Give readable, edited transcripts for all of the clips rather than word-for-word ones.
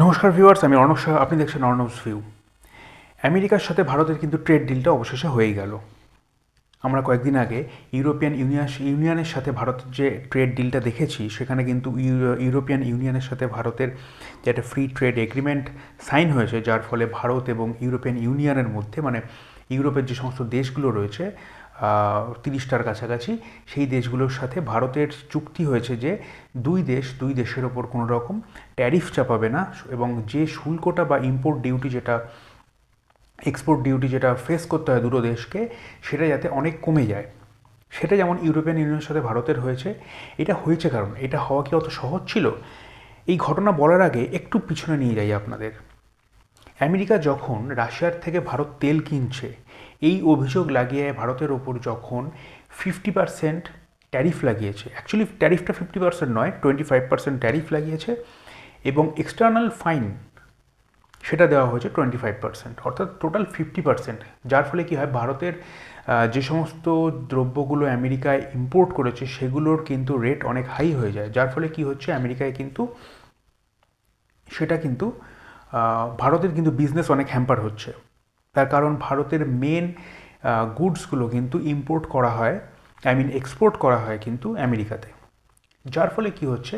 নমস্কার ভিউয়ার্স, আমি অর্ণব শাহ। আপনি দেখছেন অর্ণবস ভিউ। আমেরিকার সাথে ভারতের কিন্তু ট্রেড ডিলটা অবশেষে হয়েই গেল। আমরা কয়েকদিন আগে ইউরোপিয়ান ইউনিয়নের সাথে ভারতের যে ট্রেড ডিলটা দেখেছি, সেখানে কিন্তু ইউরোপিয়ান ইউনিয়নের সাথে ভারতের যে একটা ফ্রি ট্রেড এগ্রিমেন্ট সাইন হয়েছে, যার ফলে ভারত এবং ইউরোপিয়ান ইউনিয়নের মধ্যে, মানে ইউরোপের যে সমস্ত দেশগুলো রয়েছে 30টার কাছাকাছি, সেই দেশগুলোর সাথে ভারতের চুক্তি হয়েছে যে দুই দেশের ওপর কোনো রকম ট্যারিফ চাপাবে না, এবং যে শুল্কটা বা ইম্পোর্ট ডিউটি যেটা এক্সপোর্ট ডিউটি যেটা ফেস করতে হয় দুটো দেশকে, সেটা যাতে অনেক কমে যায়। সেটা যেমন ইউরোপিয়ান ইউনিয়নের সাথে ভারতের হয়েছে। এটা হয়েছে কারণ এটা হওয়া কি অত সহজ ছিল? এই ঘটনা বলার আগে একটু পিছনে নিয়ে যাই আপনাদের। আমেরিকা যখন রাশিয়ার থেকে ভারত তেল কিনছে, এই অভিযোগ লাগিয়ে ভারতের ওপর যখন 50% ট্যারিফ লাগিয়েছে, অ্যাকচুয়ালি ট্যারিফটা 50% নয়, 25% ট্যারিফ লাগিয়েছে, এবং এক্সটার্নাল ফাইন সেটা দেওয়া হয়েছে 25%, অর্থাৎ টোটাল 50%। যার ফলে কী হয়, ভারতের যে সমস্ত দ্রব্যগুলো আমেরিকায় ইম্পোর্ট করেছে সেগুলোর কিন্তু রেট অনেক হাই হয়ে যায়। যার ফলে কী হচ্ছে, আমেরিকায় কিন্তু সেটা কিন্তু ভারতের কিন্তু বিজনেস অনেক হ্যাম্পার হচ্ছে। তার কারণ ভারতের মেন গুডসগুলো কিন্তু ইম্পোর্ট করা হয়, এক্সপোর্ট করা হয় কিন্তু আমেরিকাতে। যার ফলে কি হচ্ছে,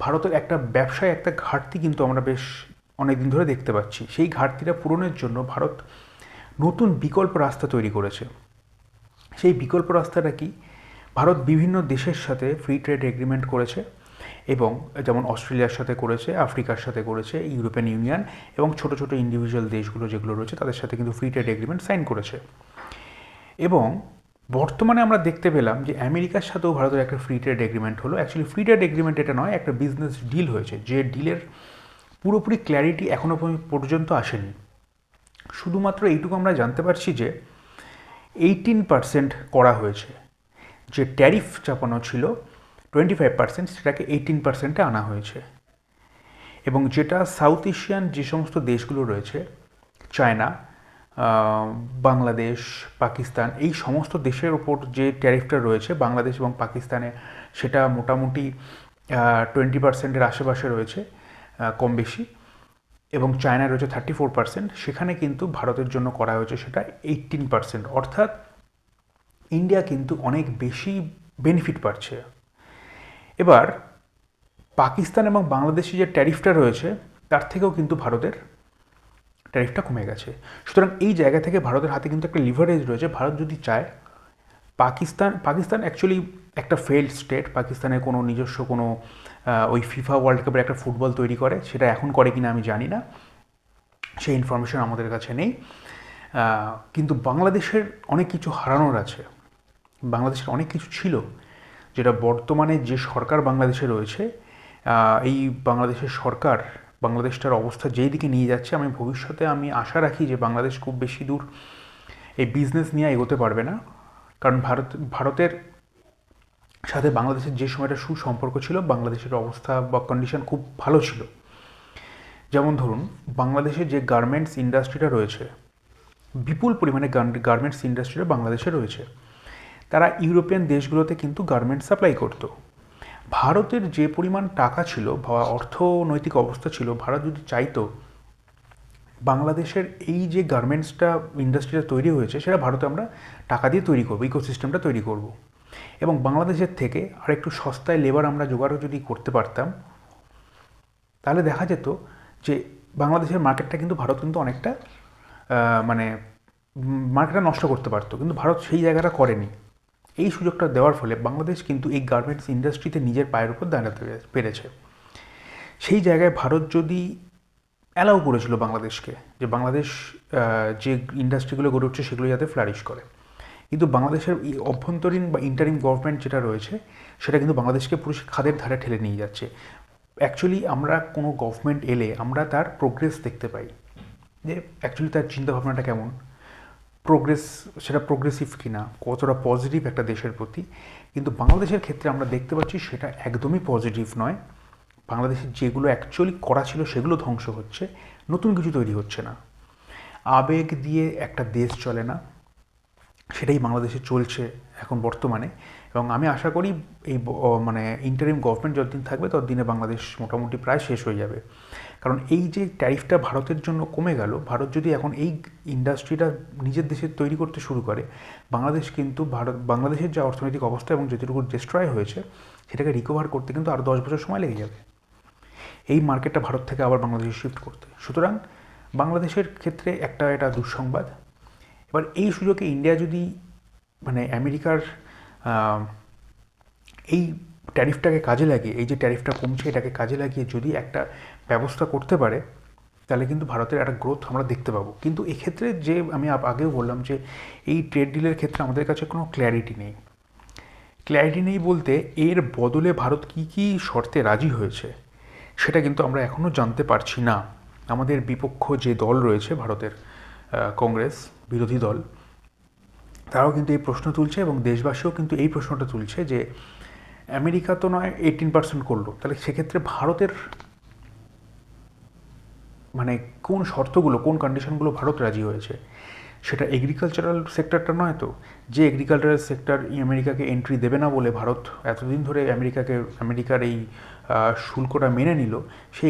ভারতের একটা ব্যবসায় একটা ঘাটতি কিন্তু আমরা বেশ অনেক দিন ধরে দেখতে পাচ্ছি। সেই ঘাটতিটা পূরণের জন্য ভারত নতুন বিকল্প রাস্তা তৈরি করেছে। সেই বিকল্প রাস্তাটা কি? ভারত বিভিন্ন দেশের সাথে ফ্রি ট্রেড এগ্রিমেন্ট করেছে, এবং যেমন অস্ট্রেলিয়ার সাথে করেছে, আফ্রিকার সাথে করেছে, ইউরোপিয়ান ইউনিয়ন এবং ছোটো ছোটো ইন্ডিভিজুয়াল দেশগুলো যেগুলো রয়েছে তাদের সাথে কিন্তু ফ্রি ট্রেড এগ্রিমেন্ট সাইন করেছে। এবং বর্তমানে আমরা দেখতে পেলাম যে আমেরিকার সাথেও ভারতের একটা ফ্রি ট্রেড এগ্রিমেন্ট হলো। অ্যাকচুয়ালি ফ্রি ট্রেড এগ্রিমেন্ট এটা নয়, একটা বিজনেস ডিল হয়েছে, যে ডিলের পুরোপুরি ক্ল্যারিটি এখনও পর্যন্ত আসেনি। শুধুমাত্র এইটুকু আমরা জানতে পারছি যে 18% করা হয়েছে। যে ট্যারিফ চাপানো ছিল 25%, সেটাকে 18%-এ আনা হয়েছে। এবং যেটা সাউথ এশিয়ান যে সমস্ত দেশগুলো রয়েছে, চায়না, বাংলাদেশ, পাকিস্তান, এই সমস্ত দেশের ওপর যে ট্যারিফটা রয়েছে বাংলাদেশ এবং পাকিস্তানে, সেটা মোটামুটি 20%-এর আশেপাশে রয়েছে, কম বেশি। এবং চায়না রয়েছে 34%, সেখানে কিন্তু ভারতের জন্য করা হয়েছে সেটা 18%। অর্থাৎ ইন্ডিয়া কিন্তু অনেক বেশি বেনিফিট পাচ্ছে। এবার পাকিস্তান এবং বাংলাদেশে যে ট্যারিফটা রয়েছে তার থেকেও কিন্তু ভারতের ট্যারিফটা কমে গেছে। সুতরাং এই জায়গা থেকে ভারতের হাতে কিন্তু একটা লিভারেজ রয়েছে। ভারত যদি চায়, পাকিস্তান অ্যাকচুয়ালি একটা ফেইল্ড স্টেট। পাকিস্তানের কোনো নিজস্ব কোনো ওই ফিফা ওয়ার্ল্ড কাপের একটা ফুটবল তৈরি করে, সেটা এখন করে কিনা আমি জানি না, সেই ইনফরমেশন আমাদের কাছে নেই। কিন্তু বাংলাদেশের অনেক কিছু হারানোর আছে। বাংলাদেশের অনেক কিছু ছিল যেটা বর্তমানে যে সরকার বাংলাদেশে রয়েছে, এই বাংলাদেশের সরকার বাংলাদেশটার অবস্থা যেই দিকে নিয়ে যাচ্ছে, ভবিষ্যতে আমি আশা রাখি যে বাংলাদেশ খুব বেশি দূর এই বিজনেস নিয়ে এগোতে পারবে না। কারণ ভারতের সাথে বাংলাদেশের যে সময়টা সুসম্পর্ক ছিল, বাংলাদেশের অবস্থা বা কন্ডিশন খুব ভালো ছিল। যেমন ধরুন, বাংলাদেশের যে গার্মেন্টস ইন্ডাস্ট্রিটা রয়েছে, বিপুল পরিমাণে গার্মেন্টস ইন্ডাস্ট্রিটা বাংলাদেশে রয়েছে। তারা ইউরোপিয়ান দেশগুলোতে কিন্তু গার্মেন্টস সাপ্লাই করতো। ভারতের যে পরিমাণ টাকা ছিল বা অর্থনৈতিক অবস্থা ছিল, ভারত যদি চাইতো বাংলাদেশের এই যে গার্মেন্টসটা ইন্ডাস্ট্রিটা তৈরি হয়েছে, সেটা ভারতে আমরা টাকা দিয়ে তৈরি করবো, ইকোসিস্টেমটা তৈরি করব। এবং বাংলাদেশের থেকে আর একটু সস্তায় লেবার আমরা জোগাড়ও যদি করতে পারতাম, তাহলে দেখা যেত যে বাংলাদেশের মার্কেটটা কিন্তু ভারত কিন্তু অনেকটা মানে মার্কেটটা নষ্ট করতে পারতো, কিন্তু ভারত সেই জায়গাটা করেনি। এই সুযোগটা দেওয়ার ফলে বাংলাদেশ কিন্তু এই গার্মেন্টস ইন্ডাস্ট্রিতে নিজের পায়ের উপর দাঁড়াতে পেরেছে। সেই জায়গায় ভারত যদি অ্যালাউ করেছিল বাংলাদেশকে, যে বাংলাদেশ যে ইন্ডাস্ট্রিগুলো গড়ে উঠছে সেগুলো যাতে ফ্লারিশ করে, কিন্তু বাংলাদেশের অভ্যন্তরীণ বা ইন্টারিম গভর্নমেন্ট যেটা রয়েছে, সেটা কিন্তু বাংলাদেশকে পুরো খাদের ধারে ঠেলে নিয়ে যাচ্ছে। অ্যাকচুয়ালি আমরা কোনো গভর্নমেন্ট এলে আমরা তার প্রোগ্রেস দেখতে পাই, যে অ্যাকচুয়ালি তার চিন্তাভাবনাটা কেমন, সেটা প্রোগ্রেসিভ কিনা, কতটা পজিটিভ একটা দেশের প্রতি। কিন্তু বাংলাদেশের ক্ষেত্রে আমরা দেখতে পাচ্ছি সেটা একদমই পজিটিভ নয়। বাংলাদেশের যেগুলো অ্যাকচুয়ালি করা ছিল সেগুলো ধ্বংস হচ্ছে, নতুন কিছু তৈরি হচ্ছে না। আবেগ দিয়ে একটা দেশ চলে না, সেটাই বাংলাদেশে চলছে এখন বর্তমানে। এবং আমি আশা করি এই মানে ইন্টারিম গভর্নমেন্ট যতদিন থাকবে ততদিনে বাংলাদেশ মোটামুটি প্রায় শেষ হয়ে যাবে। কারণ এই যে ট্যারিফটা ভারতের জন্য কমে গেল, ভারত যদি এখন এই ইন্ডাস্ট্রিটা নিজের দেশে তৈরি করতে শুরু করে, বাংলাদেশের যে অর্থনৈতিক অবস্থা এবং যেটুকু ডিস্ট্রয় হয়েছে সেটাকে রিকভার করতে কিন্তু আরও 10 বছর সময় লেগে যাবে এই মার্কেটটা ভারত থেকে আবার বাংলাদেশে শিফট করতে। সুতরাং বাংলাদেশের ক্ষেত্রে এটা দুঃসংবাদ। এবার এই সুযোগে ইন্ডিয়া যদি মানে আমেরিকার এই ট্যারিফটাকে কাজে লাগিয়ে, এই যে ট্যারিফটা কমছে এটাকে কাজে লাগিয়ে যদি একটা ব্যবস্থা করতে পারে, তাহলে কিন্তু ভারতের একটা গ্রোথ আমরা দেখতে পাবো। কিন্তু এক্ষেত্রে যে আমি আগেও বললাম যে এই ট্রেড ডিলের ক্ষেত্রে আমাদের কাছে কোনো ক্ল্যারিটি নেই বলতে এর বদলে ভারত কী কী শর্তে রাজি হয়েছে সেটা কিন্তু আমরা এখনও জানতে পারছি না। আমাদের বিপক্ষ যে দল রয়েছে ভারতের কংগ্রেস বিরোধী দল, তারাও কিন্তু এই প্রশ্ন তুলছে এবং দেশবাসীও কিন্তু এই প্রশ্নটা তুলছে যে আমেরিকা তো নয় 18% করলো, তাহলে সেক্ষেত্রে ভারতের মানে কোন শর্তগুলো, কোন কন্ডিশনগুলো ভারত রাজি হয়েছে, সেটা এগ্রিকালচারাল সেক্টরটা নয় তো? যে এগ্রিকালচারাল সেক্টর আমেরিকাকে এন্ট্রি দেবে না বলে ভারত এতদিন ধরে আমেরিকার এই শুল্কটা মেনে নিল, সেই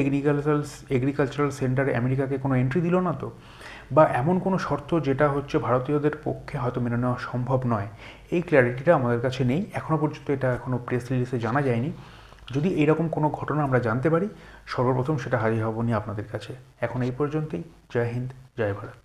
এগ্রিকালচারাল সেন্টারে আমেরিকাকে কোনো এন্ট্রি দিল না তো? বা এমন কোনো শর্ত যেটা হচ্ছে ভারতীয়দের পক্ষে হয়তো মেনে নেওয়া সম্ভব নয়, এই ক্ল্যারিটিটা আমাদের কাছে নেই এখনও পর্যন্ত। এটা এখনও প্রেস রিলিজে জানা যায়নি। যদি এরকম কোনো ঘটনা আমরা জানতে পারি, সর্বপ্রথম সেটা হাজির হব নিয়ে আপনাদের কাছে। এখন এই পর্যন্তই। জয় হিন্দ, জয় ভারত।